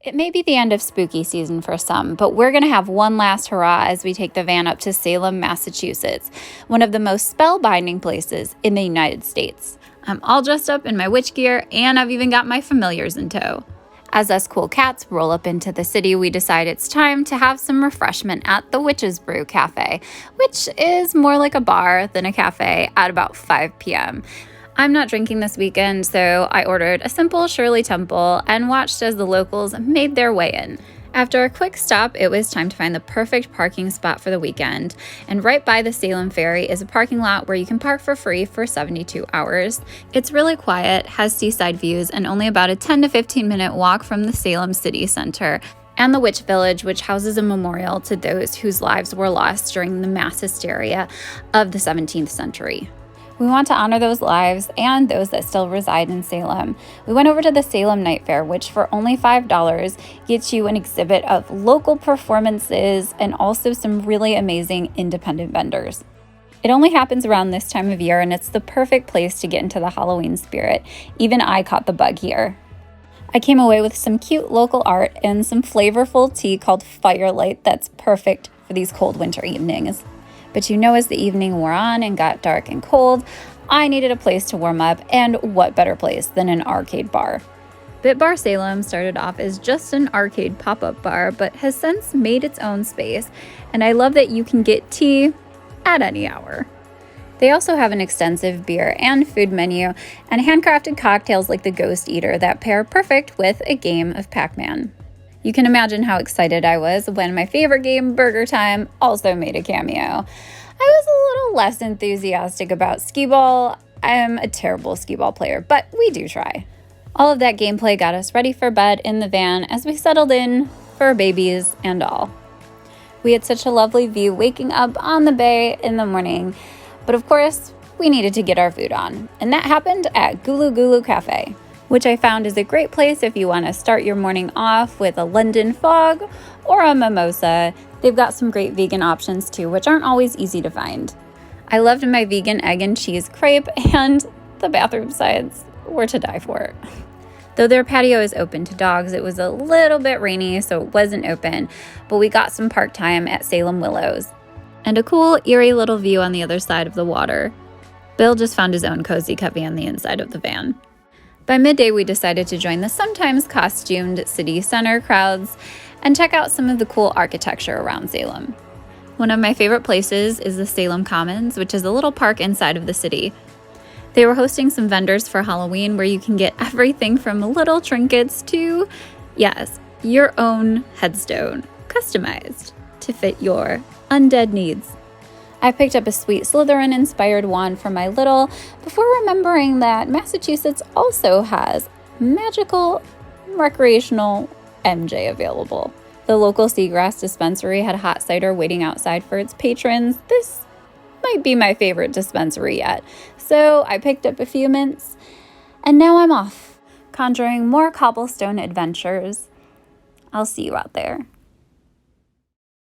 It may be the end of spooky season for some, but we're going to have one last hurrah as we take the van up to Salem, Massachusetts, one of the most spellbinding places in the United States. I'm all dressed up in my witch gear, and I've even got my familiars in tow. As us cool cats roll up into the city, we decide it's time to have some refreshment at the Witch's Brew Cafe, which is more like a bar than a cafe at about 5 p.m. I'm not drinking this weekend, so I ordered a simple Shirley Temple and watched as the locals made their way in. After a quick stop, it was time to find the perfect parking spot for the weekend, and right by the Salem Ferry is a parking lot where you can park for free for 72 hours. It's really quiet, has seaside views, and only about a 10 to 15 minute walk from the Salem City Center and the Witch Village, which houses a memorial to those whose lives were lost during the mass hysteria of the 17th century. We want to honor those lives and those that still reside in Salem. We went over to the Salem Night Fair, which for only $5 gets you an exhibit of local performances and also some really amazing independent vendors. It only happens around this time of year, and it's the perfect place to get into the Halloween spirit. Even I caught the bug here. I came away with some cute local art and some flavorful tea called Firelight that's perfect for these cold winter evenings. But as the evening wore on and got dark and cold, I needed a place to warm up, and what better place than an arcade bar? Bit Bar Salem started off as just an arcade pop-up bar, but has since made its own space, and I love that you can get tea at any hour. They also have an extensive beer and food menu, and handcrafted cocktails like the Ghost Eater that pair perfect with a game of Pac-Man. You can imagine how excited I was when my favorite game, Burger Time, also made a cameo. I was a little less enthusiastic about skee-ball. I am a terrible skee-ball player, but we do try. All of that gameplay got us ready for bed in the van as we settled in, fur babies and all. We had such a lovely view waking up on the bay in the morning, but of course, we needed to get our food on, and that happened at Gulu Gulu Cafe, which I found is a great place if you want to start your morning off with a London fog or a mimosa. They've got some great vegan options too, which aren't always easy to find. I loved my vegan egg and cheese crepe, and the bathroom sides were to die for. Though their patio is open to dogs, it was a little bit rainy, so it wasn't open, but we got some park time at Salem Willows and a cool, eerie little view on the other side of the water. Bill just found his own cozy cubby on the inside of the van. By midday, we decided to join the sometimes costumed city center crowds and check out some of the cool architecture around Salem. One of my favorite places is the Salem Commons, which is a little park inside of the city. They were hosting some vendors for Halloween where you can get everything from little trinkets to, yes, your own headstone, customized to fit your undead needs. I picked up a sweet Slytherin-inspired wand for my little before remembering that Massachusetts also has magical recreational MJ available. The local Seagrass dispensary had hot cider waiting outside for its patrons. This might be my favorite dispensary yet. So I picked up a few mints, and now I'm off, conjuring more cobblestone adventures. I'll see you out there.